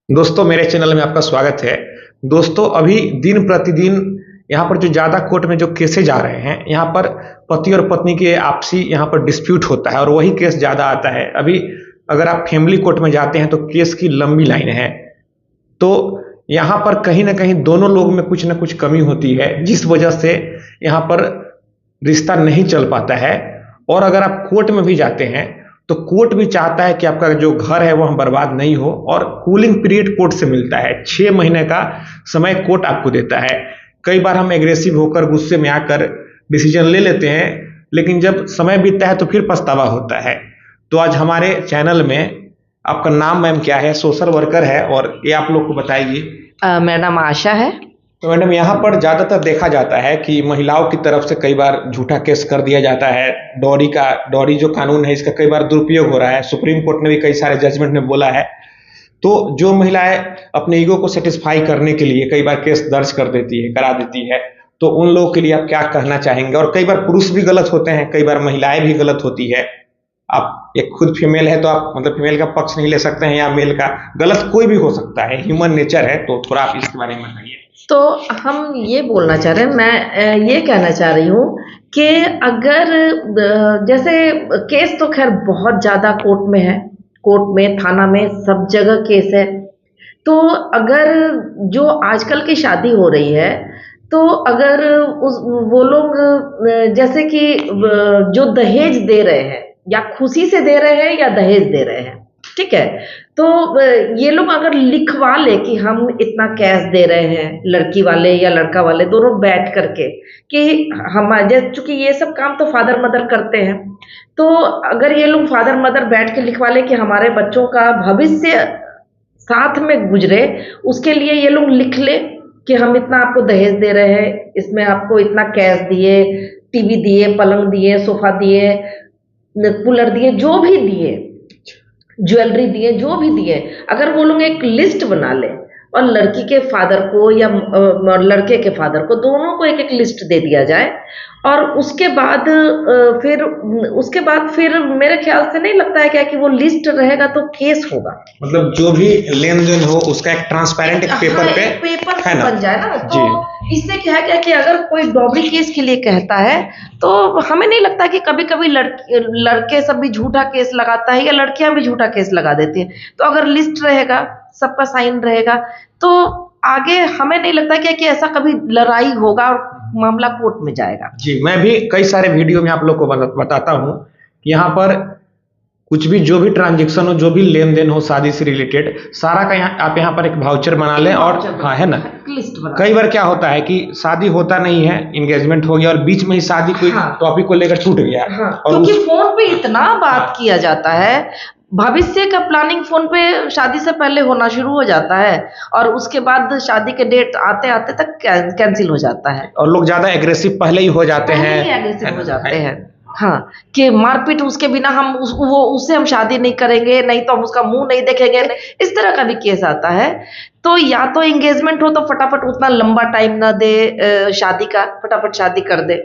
दोस्तों मेरे चैनल में आपका स्वागत है। दोस्तों अभी दिन प्रतिदिन यहाँ पर जो ज़्यादा कोर्ट में जो केसेज आ रहे हैं, यहाँ पर पति और पत्नी के आपसी यहाँ पर डिस्प्यूट होता है और वही केस ज़्यादा आता है। अभी अगर आप फैमिली कोर्ट में जाते हैं तो केस की लंबी लाइन है। तो यहाँ पर कहीं ना कहीं दोनों लोग में कुछ ना कुछ कमी होती है, जिस वजह से यहाँ पर रिश्ता नहीं चल पाता है। और अगर आप कोर्ट में भी जाते हैं तो कोर्ट भी चाहता है कि आपका जो घर है वह बर्बाद नहीं हो, और कूलिंग पीरियड कोर्ट से मिलता है। 6 महीने का समय कोर्ट आपको देता है। कई बार हम एग्रेसिव होकर गुस्से में आकर डिसीजन ले लेते हैं, लेकिन जब समय बीतता है तो फिर पछतावा होता है। तो आज हमारे चैनल में, आपका नाम मैम क्या है? सोशल वर्कर है और ये आप लोग को बताइए। मेरा नाम आशा है। तो मैडम यहाँ पर ज़्यादातर देखा जाता है कि महिलाओं की तरफ से कई बार झूठा केस कर दिया जाता है। डॉरी जो कानून है इसका कई बार दुरुपयोग हो रहा है। सुप्रीम कोर्ट ने भी कई सारे जजमेंट में बोला है। तो जो महिलाएं अपने ईगो को सेटिस्फाई करने के लिए कई बार केस दर्ज कर देती है, करा देती है, तो उन लोगों के लिए आप क्या कहना चाहेंगे? और कई बार पुरुष भी गलत होते हैं, कई बार महिलाएं भी गलत होती है। आप एक खुद फीमेल है तो आप मतलब फीमेल का पक्ष नहीं ले सकते हैं, या मेल का। गलत कोई भी हो सकता है, ह्यूमन नेचर है। तो थोड़ा आप इसके बारे में बताइए। तो हम ये बोलना चाह रहे हैं, मैं ये कहना चाह रही हूँ कि अगर जैसे केस तो खैर बहुत ज़्यादा कोर्ट में है, कोर्ट में, थाना में, सब जगह केस है। तो अगर जो आजकल की शादी हो रही है, तो अगर वो लोग जैसे कि जो दहेज दे रहे हैं, या खुशी से दे रहे हैं या दहेज दे रहे हैं, ठीक है, तो ये लोग अगर लिखवा ले कि हम इतना कैश दे रहे हैं, लड़की वाले या लड़का वाले दोनों बैठ करके, कि हम जैसे चूंकि ये सब काम तो फादर मदर करते हैं, तो अगर ये लोग फादर मदर बैठ के लिखवा ले कि हमारे बच्चों का भविष्य साथ में गुजरे, उसके लिए ये लोग लिख ले कि हम इतना आपको दहेज दे रहे हैं, इसमें आपको इतना कैश दिए, टीवी दिए, पलंग दिए, सोफा दिए, कूलर दिए, जो भी दिए, ज्वेलरी दिए, जो भी दिए, अगर वो लोग एक लिस्ट बना ले और लड़की के फादर को या लड़के के फादर को, दोनों को एक एक लिस्ट दे दिया जाए, और उसके बाद फिर मेरे ख्याल से नहीं लगता है क्या कि वो लिस्ट रहेगा तो केस होगा। मतलब जो भी लेन देन हो उसका एक ट्रांसपेरेंट एक पेपर पे बन जाए ना। तो इससे क्या है क्या कि अगर कोई डॉबरी केस के लिए कहता है, तो हमें नहीं लगता कि कभी कभी लड़के सब भी झूठा केस लगाता है या लड़कियां भी झूठा केस लगा देती हैं। तो अगर लिस्ट रहेगा, सबका साइन रहेगा, तो आगे हमें नहीं लगता कि ऐसा कभी लड़ाई होगा और मामला कोर्ट में जाएगा। जी, मैं भी कई सारे वीडियो में आप लोग को बताता हूँ कि यहाँ पर कुछ भी, जो भी ट्रांजेक्शन हो, जो भी लेन देन हो शादी से रिलेटेड, सारा का आप यहाँ पर एक वाउचर बना लें। और हाँ, है ना, लिस्ट बना। कई बार क्या होता है कि शादी होता नहीं है, एंगेजमेंट हो गया और बीच में ही शादी कोई टॉपिक को लेकर टूट गया। और क्योंकि फोन पे इतना बात किया जाता है, भविष्य का प्लानिंग फोन पे शादी से पहले होना शुरू हो जाता है, और उसके बाद शादी के डेट आते आते तक कैंसिल हो जाता है, और लोग ज्यादा एग्रेसिव पहले ही हो जाते हैं। हाँ, कि मारपीट उसके बिना उससे हम शादी नहीं करेंगे, नहीं तो हम उसका मुंह नहीं देखेंगे, इस तरह का भी केस आता है। तो या तो एंगेजमेंट हो तो फटाफट उतना लंबा टाइम ना दे शादी का, फटाफट शादी कर दे,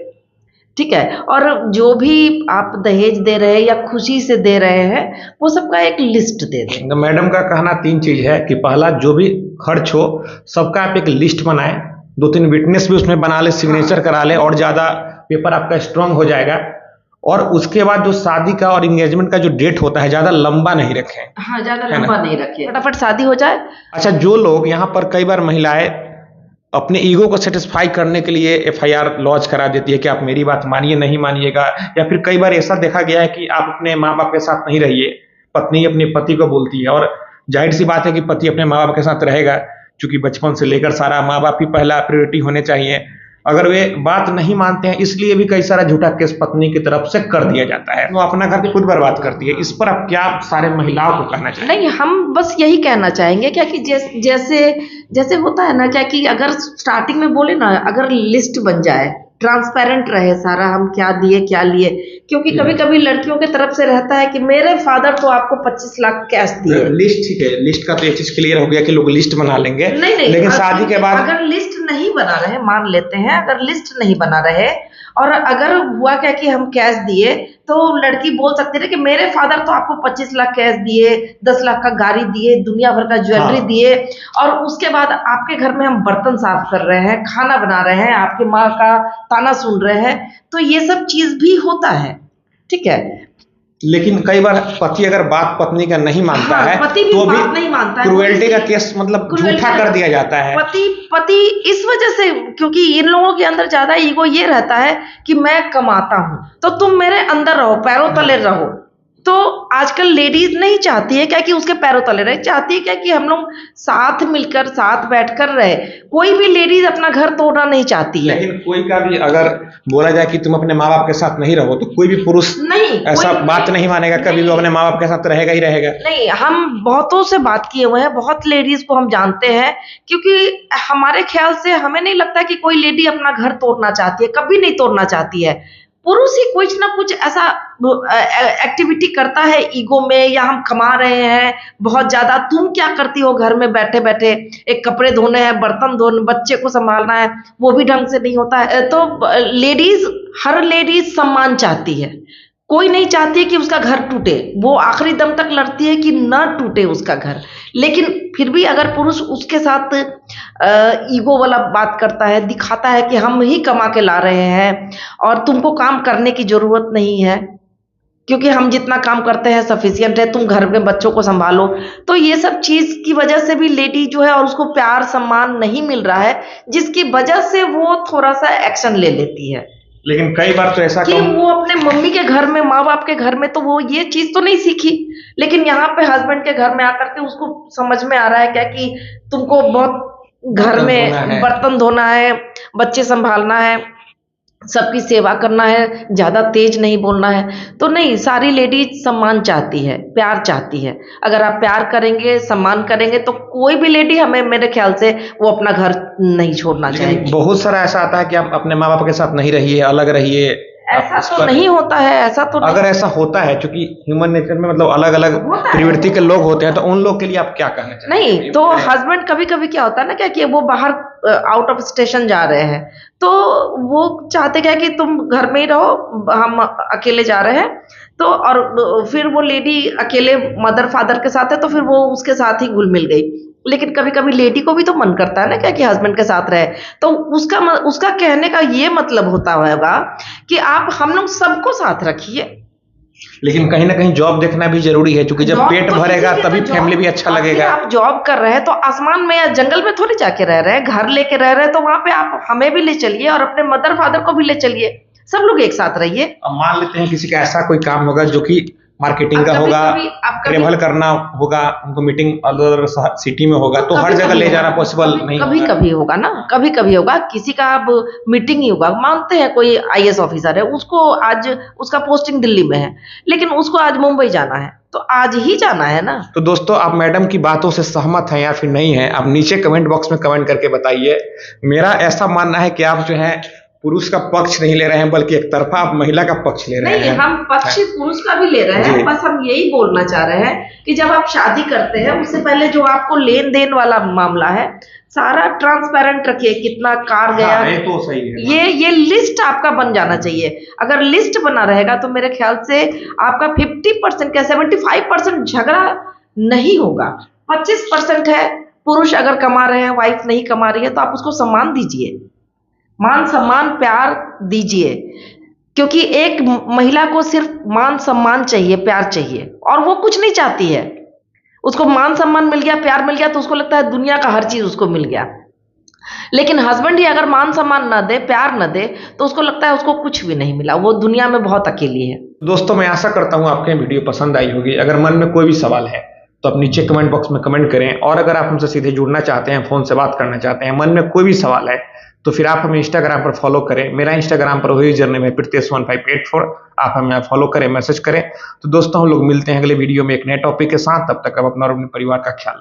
ठीक है। और जो भी आप दहेज दे रहे हैं या खुशी से दे रहे हैं, वो सबका एक लिस्ट दे दें। तो मैडम का कहना 3 चीज है कि पहला, जो भी खर्च हो सबका आप एक लिस्ट बनाएं, 2-3 विटनेस भी उसमें बना ले, सिग्नेचर करा ले, और ज्यादा पेपर आपका स्ट्रांग हो जाएगा। और उसके बाद जो शादी का और एंगेजमेंट का जो डेट होता है ज्यादा लंबा नहीं रखें। हाँ, ज्यादा लंबा नहीं रखें, फटाफट शादी हो जाए। अच्छा, जो लोग यहाँ पर कई बार महिलाएं अपने ईगो को सेटिस्फाई करने के लिए एफआईआर लॉन्च करा देती है कि आप मेरी बात मानिए, नहीं मानिएगा, या फिर कई बार ऐसा देखा गया है कि आप अपने माँ बाप के साथ नहीं रहिए, पत्नी अपने पति को बोलती है। और जाहिर सी बात है कि पति अपने माँ बाप के साथ रहेगा, क्योंकि बचपन से लेकर सारा माँ बाप ही पहला प्रायोरिटी होने चाहिए। अगर वे बात नहीं मानते हैं, इसलिए भी कई सारा झूठा केस पत्नी की तरफ से कर दिया जाता है, वो अपना घर खुद बर्बाद करती है। इस पर आप क्या सारे महिलाओं को कहना चाहिए? नहीं, हम बस यही कहना चाहेंगे क्या कि जैसे होता है ना क्या कि अगर स्टार्टिंग में बोले ना, अगर लिस्ट बन जाए, ट्रांसपेरेंट रहे सारा, हम क्या दिए क्या लिए, क्योंकि कभी कभी लड़कियों की तरफ से रहता है कि मेरे फादर तो आपको 25 लाख कैश दिए। लिस्ट ठीक है, लिस्ट का तो ये चीज क्लियर हो गया कि लोग लिस्ट बना लेंगे। नहीं, लेकिन शादी के बाद अगर लिस्ट नहीं बना रहे, मान लेते हैं अगर लिस्ट नहीं बना रहे, और अगर हुआ क्या कि हम कैश दिए तो लड़की बोल सकती है कि मेरे फादर तो आपको 25 लाख कैश दिए, 10 लाख का गाड़ी दिए, दुनिया भर का ज्वेलरी हाँ। दिए, और उसके बाद आपके घर में हम बर्तन साफ कर रहे हैं, खाना बना रहे हैं, आपकी माँ का ताना सुन रहे हैं। तो ये सब चीज भी होता है, ठीक है। लेकिन कई बार पति अगर बात पत्नी का नहीं मानता हाँ, है पति भी तो बात भी नहीं मानता है, क्रुएल्टी का केस मतलब क्रुएल्टी झूठा कर दिया जाता है। पति इस वजह से, क्योंकि इन लोगों के अंदर ज्यादा ईगो ये रहता है कि मैं कमाता हूं तो तुम मेरे अंदर रहो, पैरों तले रहो। तो आजकल लेडीज नहीं चाहती है क्या कि उसके पैरों तले रहे, चाहती है क्या कि हम लोग साथ मिलकर साथ बैठकर रहे। कोई भी लेडीज अपना घर तोड़ना नहीं चाहती है। लेकिन कोई का भी अगर बोला जाए कि तुम अपने माँ बाप के साथ नहीं रहो तो कोई भी पुरुष नहीं, ऐसा बात नहीं मानेगा, कभी भी अपने माँ बाप के साथ रहेगा ही रहेगा। नहीं, हम बहुतों से बात किए हुए हैं, बहुत लेडीज को हम जानते हैं, क्योंकि हमारे ख्याल से हमें नहीं लगता कि कोई लेडी अपना घर तोड़ना चाहती है, कभी नहीं तोड़ना चाहती है। पुरुष ही कुछ ना कुछ ऐसा एक्टिविटी करता है ईगो में, या हम कमा रहे हैं बहुत ज्यादा, तुम क्या करती हो घर में बैठे बैठे, एक कपड़े धोने हैं, बर्तन धोने, बच्चे को संभालना है, वो भी ढंग से नहीं होता है। तो लेडीज, हर लेडीज सम्मान चाहती है, कोई नहीं चाहती कि उसका घर टूटे, वो आखिरी दम तक लड़ती है कि ना टूटे उसका घर। लेकिन फिर भी अगर पुरुष उसके साथ ईगो वाला बात करता है, दिखाता है कि हम ही कमा के ला रहे हैं और तुमको काम करने की जरूरत नहीं है, क्योंकि हम जितना काम करते हैं सफिशिएंट है, तुम घर में बच्चों को संभालो, तो ये सब चीज की वजह से भी लेडी जो है और उसको प्यार सम्मान नहीं मिल रहा है, जिसकी वजह से वो थोड़ा सा एक्शन ले लेती है। लेकिन कई बार तो ऐसा कि वो अपने मम्मी के घर में, माँ बाप के घर में तो वो ये चीज तो नहीं सीखी, लेकिन यहाँ पे हस्बैंड के घर में आकर के उसको समझ में आ रहा है क्या कि तुमको बहुत घर में बर्तन धोना है, बच्चे संभालना है, सबकी सेवा करना है, ज्यादा तेज नहीं बोलना है। तो नहीं, सारी लेडीज सम्मान चाहती है, प्यार चाहती है। अगर आप प्यार करेंगे, सम्मान करेंगे, तो कोई भी लेडी, हमें, मेरे ख्याल से, वो अपना घर नहीं छोड़ना चाहेगी। बहुत सारा ऐसा आता है कि आप अपने माँ बाप के साथ नहीं रहिए, अलग रहिए, ऐसा तो नहीं होता है, ऐसा तो अगर ऐसा होता है, क्योंकि ह्यूमन नेचर में मतलब अलग अलग प्रवृत्ति के लोग होते हैं, तो उन लोग के लिए आप क्या कहना चाहते हैं? नहीं, तो हस्बैंड कभी कभी क्या होता है ना, क्या कि वो बाहर आउट ऑफ स्टेशन जा रहे हैं, तो वो चाहते क्या कि तुम घर में ही रहो, हम अकेले जा रहे हैं, तो और फिर वो लेडी अकेले मदर फादर के साथ है, तो फिर वो उसके साथ ही घुल मिल गई। लेकिन कभी कभी लेडी को भी तो मन करता है ना क्या कि हस्बैंड के साथ रहे, तो उसका कहने का ये मतलब होता होगा कि आप हम लोग सबको साथ रखिए। लेकिन कहीं ना कहीं जॉब देखना भी जरूरी है, क्योंकि जब पेट भरेगा तभी फैमिली भी अच्छा लगेगा। आप जॉब कर रहे हैं तो आसमान में या जंगल में थोड़ी जाके रह रहे हैं, घर लेके रह रहे हैं, तो वहां पे आप हमें भी ले चलिए और अपने मदर फादर को भी ले चलिए, सब लोग एक साथ रहिए। अब मान लेते हैं किसी का ऐसा कोई काम होगा जो कि मार्केटिंग का होगा, ट्रेवल करना होगा, उनको मीटिंग अदर सिटी में होगा, तो हर जगह ले जाना पॉसिबल नहीं होगा। कभी कभी होगा ना, कभी कभी होगा, किसी का अब मीटिंग ही होगा, मानते हैं कोई आईएएस ऑफिसर है, उसको आज उसका पोस्टिंग दिल्ली में है, लेकिन उसको आज मुंबई जाना है, तो आज ही जाना है ना। तो दोस्तों, आप मैडम की बातों से सहमत हैं या फिर नहीं है, आप नीचे कमेंट बॉक्स में कमेंट करके बताइए। मेरा ऐसा मानना है कि आप जो है पुरुष का पक्ष नहीं ले रहे हैं, बल्कि एक तरफा आप महिला का पक्ष ले रहे हैं। नहीं, हम पक्ष पुरुष का भी ले रहे हैं, बस हम यही बोलना चाह रहे हैं कि जब आप शादी करते हैं, उससे पहले जो आपको लेन देन वाला मामला है, सारा ट्रांसपेरेंट रखिए, कितना कार गया, ये तो सही है। ये लिस्ट आपका बन जाना चाहिए। अगर लिस्ट बना रहेगा तो मेरे ख्याल से आपका 50% या 75% झगड़ा नहीं होगा। 25% है, पुरुष अगर कमा रहे हैं, वाइफ नहीं कमा रही है, तो आप उसको सम्मान दीजिए, मान सम्मान प्यार दीजिए, क्योंकि एक महिला को सिर्फ मान सम्मान चाहिए, प्यार चाहिए, और वो कुछ नहीं चाहती है। उसको मान सम्मान मिल गया, प्यार मिल गया, तो उसको लगता है दुनिया का हर चीज उसको मिल गया। लेकिन हस्बैंड ही अगर मान सम्मान ना दे, प्यार ना दे, तो उसको लगता है उसको कुछ भी नहीं मिला, वो दुनिया में बहुत अकेली है। दोस्तों, मैं आशा करता हूँ आपको वीडियो पसंद आई होगी। अगर मन में कोई भी सवाल है तो आप नीचे कमेंट बॉक्स में कमेंट करें, और अगर आप हमसे सीधे जुड़ना चाहते हैं, फोन से बात करना चाहते हैं, मन में कोई भी सवाल है, तो फिर आप हमें इंस्टाग्राम पर फॉलो करें। मेरा इंस्टाग्राम पर वही यूजरनेम है Pritesh1584। आप हमें फॉलो करें, मैसेज करें। तो दोस्तों, हम लोग मिलते हैं अगले वीडियो में एक नए टॉपिक के साथ। तब तक आप अपना और अपने परिवार का ख्याल रखें।